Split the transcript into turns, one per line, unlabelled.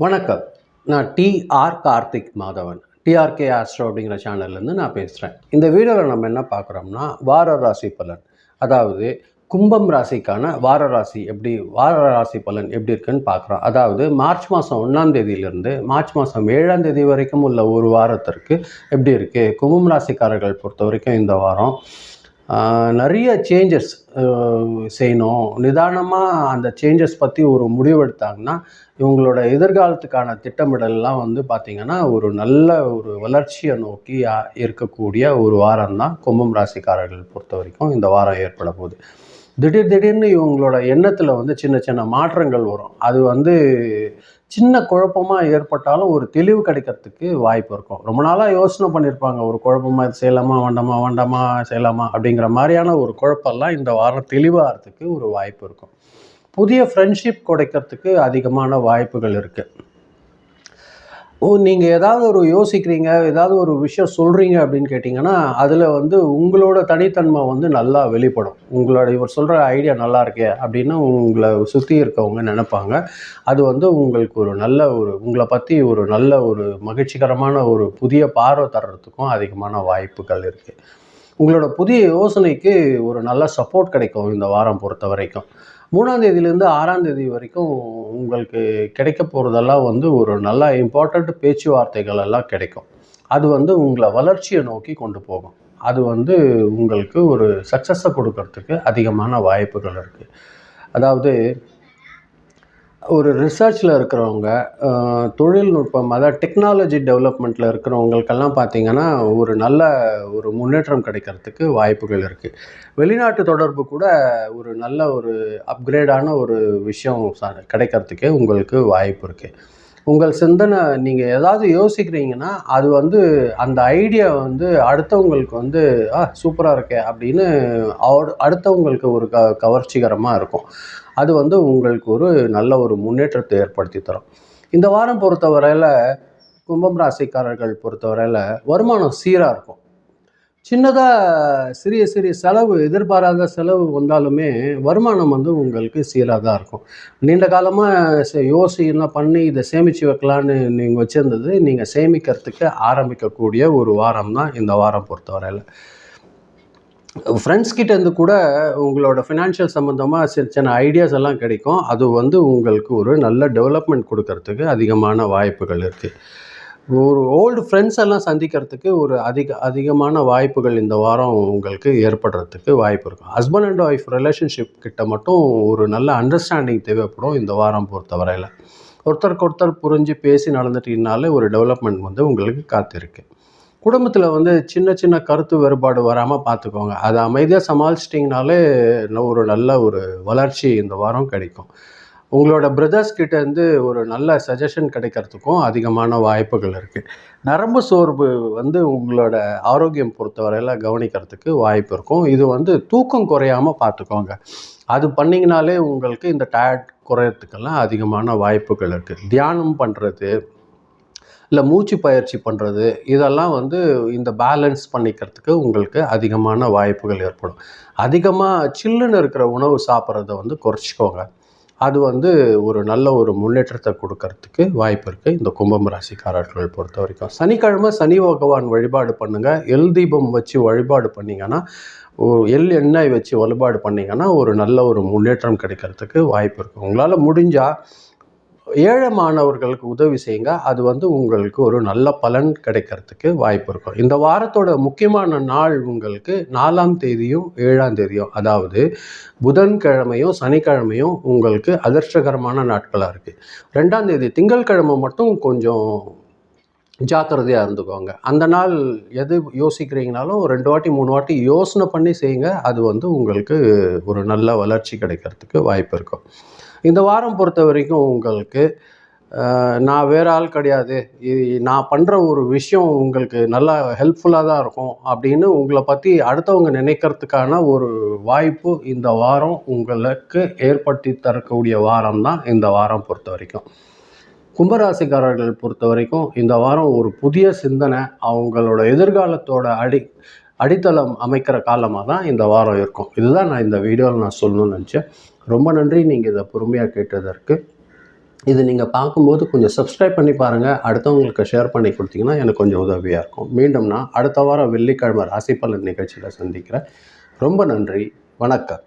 வணக்கம். நான் TR Karthik Madhavan. TRK astro அப்படிங்கிற சேனல்லேருந்து நான் பேசுகிறேன். இந்த வீடியோவில் நம்ம என்ன பார்க்குறோம்னா, வார ராசி பலன். அதாவது கும்பம் ராசிக்கான வார ராசி பலன் எப்படி இருக்குன்னு பார்க்குறோம். அதாவது மார்ச் மாதம் 1ஆம் தேதியிலிருந்து மார்ச் மாதம் 7ஆம் தேதி வரைக்கும் உள்ள ஒரு வாரத்திற்கு எப்படி இருக்குது, கும்பம் ராசிக்காரர்கள் பொறுத்த வரைக்கும் இந்த வாரம் நிறைய சேஞ்சஸ் செய்யணும். நிதானமாக அந்த சேஞ்சஸ் பற்றி ஒரு முடிவெடுத்தாங்கன்னா, இவங்களோட எதிர்காலத்துக்கான திட்டமிடல்லாம் பார்த்திங்கன்னா, ஒரு நல்ல ஒரு வளர்ச்சியை நோக்கி இருக்கக்கூடிய ஒரு வாரம் தான் கும்பம் ராசிக்காரர்கள் பொறுத்த வரைக்கும் இந்த வாரம் ஏற்பட போகுது. திடீர்னு இவங்களோட எண்ணத்தில் சின்ன சின்ன மாற்றங்கள் வரும். அது சின்ன குழப்பமாக ஏற்பட்டாலும் ஒரு தெளிவு கிடைக்கிறதுக்கு வாய்ப்பு இருக்கும். ரொம்ப நாளாக யோசனை பண்ணியிருப்பாங்க, ஒரு குழப்பமாக இது செய்யலாமா வேண்டாமா செய்யலாமா அப்படிங்கிற மாதிரியான ஒரு குழப்பம்லாம் இந்த வாரம் தெளிவாகிறதுக்கு ஒரு வாய்ப்பு இருக்கும். புதிய ஃப்ரெண்ட்ஷிப் கிடைக்கிறதுக்கு அதிகமான வாய்ப்புகள் இருக்குது. நீங்கள் ஏதாவது ஒரு யோசிக்கிறீங்க, ஏதாவது ஒரு விஷயம் சொல்கிறீங்க அப்படின்னு கேட்டிங்கன்னா, அதில் உங்களோட தனித்தன்மை நல்லா வெளிப்படும். இவர் சொல்கிற ஐடியா நல்லா இருக்கே அப்படின்னு உங்களை சுற்றி இருக்கவங்க நினைப்பாங்க. அது உங்களுக்கு உங்களை பற்றி ஒரு நல்ல ஒரு மகிழ்ச்சிகரமான ஒரு புதிய பார்வை தர்றதுக்கும் அதிகமான வாய்ப்புகள் இருக்குது. உங்களோட புதிய யோசனைக்கு ஒரு நல்ல சப்போர்ட் கிடைக்கும் இந்த வாரம் பொறுத்த வரைக்கும். 3ஆம் தேதியிலேருந்து 6ஆம் தேதி வரைக்கும் உங்களுக்கு கிடைக்க போகிறதெல்லாம் ஒரு நல்ல இம்பார்ட்டண்ட் பேச்சுவார்த்தைகள் எல்லாம் கிடைக்கும். அது உங்களை வளர்ச்சியை நோக்கி கொண்டு போகும். அது உங்களுக்கு ஒரு சக்ஸஸை கொடுக்கறதுக்கு அதிகமான வாய்ப்புகள் இருக்குது. அதாவது ஒரு ரிசர்ச்சில் இருக்கிறவங்க, தொழில்நுட்பம், அதாவது டெக்னாலஜி டெவலப்மெண்ட்டில் இருக்கிறவங்களுக்கெல்லாம் பார்த்திங்கன்னா ஒரு நல்ல ஒரு முன்னேற்றம் கிடைக்கிறதுக்கு வாய்ப்புகள் இருக்குது. வெளிநாட்டு தொடர்பு கூட ஒரு நல்ல ஒரு அப்கிரேடான ஒரு விஷயம் கிடைக்கிறதுக்கே உங்களுக்கு வாய்ப்பு இருக்குது. உங்கள் சிந்தனை, நீங்கள் ஏதாவது யோசிக்கிறீங்கன்னா அது அந்த ஐடியா அடுத்தவங்களுக்கு சூப்பராக இருக்கே அப்படின்னு அடுத்தவங்களுக்கு ஒரு கவர்ச்சிகரமாக இருக்கும். அது உங்களுக்கு ஒரு நல்ல ஒரு முன்னேற்றத்தை ஏற்படுத்தி தரும். இந்த வாரம் பொறுத்தவரையில் கும்பம் ராசிக்காரர்கள் பொறுத்தவரையில் வருமானம் சீராக இருக்கும். சின்னதாக சிறிய செலவு, எதிர்பாராத செலவு வந்தாலுமே வருமானம் உங்களுக்கு சீராக தான் இருக்கும். நீண்ட காலமாக யோசனை பண்ணி இதை சேமித்து வைக்கலான்னு நீங்கள் வச்சுருந்தது, நீங்கள் சேமிக்கிறதுக்கு ஆரம்பிக்கக்கூடிய ஒரு வாரம் தான் இந்த வாரம் பொறுத்தவரையில். ஃப்ரெண்ட்ஸ் கிட்டேருந்து கூட உங்களோட ஃபினான்ஷியல் சம்மந்தமாக சின்ன ஐடியாஸ் எல்லாம் கிடைக்கும். அது உங்களுக்கு ஒரு நல்ல டெவலப்மெண்ட் கொடுக்கறதுக்கு அதிகமான வாய்ப்புகள் இருக்குது. ஒரு ஓல்டு ஃப்ரெண்ட்ஸ் எல்லாம் சந்திக்கிறதுக்கு ஒரு அதிகமான வாய்ப்புகள் இந்த வாரம் உங்களுக்கு ஏற்படுறதுக்கு வாய்ப்பு இருக்கும். ஹஸ்பண்ட் அண்ட் ஒய்ஃப் ரிலேஷன்ஷிப் கிட்ட மட்டும் ஒரு நல்ல அண்டர்ஸ்டாண்டிங் தேவைப்படும் இந்த வாரம் பொறுத்தவரையில். ஒருத்தருக்கு புரிஞ்சு பேசி நடந்துட்டீங்கனாலே ஒரு டெவலப்மெண்ட் உங்களுக்கு காத்திருக்கு. குடும்பத்தில் சின்ன கருத்து வேறுபாடு வராமல் பார்த்துக்கோங்க. அதை அமைதியாக சமாளிச்சிட்டிங்கனாலே ஒரு நல்ல ஒரு வளர்ச்சி இந்த வாரம் கிடைக்கும். உங்களோட பிரதர்ஸ் கிட்டேருந்து ஒரு நல்ல சஜஷன் கிடைக்கிறதுக்கும் அதிகமான வாய்ப்புகள் இருக்குது. நரம்பு சோர்வு உங்களோட ஆரோக்கியம் பொறுத்தவரையில் கவனிக்கிறதுக்கு வாய்ப்பு இருக்கும். இது தூக்கம் குறையாமல் பார்த்துக்கோங்க. அது பண்ணிங்கனாலே உங்களுக்கு இந்த டயர்ட் குறையறதுக்கெல்லாம் அதிகமான வாய்ப்புகள் இருக்குது. தியானம் பண்ணுறது, இல்லை மூச்சு பயிற்சி பண்ணுறது, இதெல்லாம் இந்த பேலன்ஸ் பண்ணிக்கிறதுக்கு உங்களுக்கு அதிகமான வாய்ப்புகள் ஏற்படும். அதிகமாக சில்லுன்னு இருக்கிற உணவு சாப்பிட்றத குறைச்சிக்கோங்க. அது ஒரு நல்ல ஒரு முன்னேற்றத்தை கொடுக்கறதுக்கு வாய்ப்பு இருக்குது இந்த கும்பம் ராசிக்காரர்கள் பொறுத்த வரைக்கும். சனிக்கிழமை சனி பகவான் வழிபாடு பண்ணுங்கள். எள் தீபம் வச்சு வழிபாடு பண்ணிங்கன்னா, எள் எண்ணெய் வச்சு வழிபாடு பண்ணிங்கன்னா ஒரு நல்ல ஒரு முன்னேற்றம் கிடைக்கிறதுக்கு வாய்ப்பு இருக்குது. உங்களால் முடிஞ்சால் ஏழை மாணவர்களுக்கு உதவி செய்யுங்க. அது உங்களுக்கு ஒரு நல்ல பலன் கிடைக்கிறதுக்கு வாய்ப்பு இருக்கும். இந்த வாரத்தோட முக்கியமான நாள் உங்களுக்கு 4ஆம் தேதியும் 7ஆம் தேதியும், அதாவது புதன்கிழமையும் சனிக்கிழமையும் உங்களுக்கு அதிர்ஷ்டகரமான நாட்களாக இருக்குது. 2ஆம் தேதி திங்கட்கிழமை மட்டும் கொஞ்சம் ஜாக்கிரதையாக இருந்துக்கோங்க. அந்த நாள் எது யோசிக்கிறீங்கனாலும் 2 வாட்டி 3 வாட்டி யோசனை பண்ணி செய்யுங்க. அது உங்களுக்கு ஒரு நல்ல வளர்ச்சி கிடைக்கிறதுக்கு வாய்ப்பு இருக்கும். இந்த வாரம் பொறுத்த வரைக்கும் உங்களுக்கு நான் வேறு ஆள் கிடையாது, நான் பண்ணுற ஒரு விஷயம் உங்களுக்கு நல்லா ஹெல்ப்ஃபுல்லாக தான் இருக்கும் அப்படின்னு உங்களை பற்றி அடுத்தவங்க நினைக்கிறதுக்கான ஒரு வாய்ப்பு இந்த வாரம் உங்களுக்கு ஏற்படுத்தி தரக்கூடிய வாரம் தான் இந்த வாரம் பொறுத்த வரைக்கும். கும்பராசிக்காரர்கள் பொறுத்த வரைக்கும் இந்த வாரம் ஒரு புதிய சிந்தனை, அவங்களோட எதிர்காலத்தோட அடித்தளம் அமைக்கிற காலமாக தான் இந்த வாரம் இருக்கும். இதுதான் நான் இந்த வீடியோவில் சொல்லணும்னு நினச்சேன். ரொம்ப நன்றி நீங்கள் இதை பொறுமையாக கேட்டதற்கு. இது நீங்கள் பார்க்கும்போது கொஞ்சம் சப்ஸ்கிரைப் பண்ணி பாருங்கள். அடுத்தவங்களுக்கு ஷேர் பண்ணி கொடுத்தீங்கன்னா எனக்கு கொஞ்சம் உதவியாக இருக்கும். மீண்டும் நான் அடுத்த வாரம் வெள்ளிக்கிழமை ராசி பலன் நிகழ்ச்சியில் சந்திக்கிறேன். ரொம்ப நன்றி. வணக்கம்.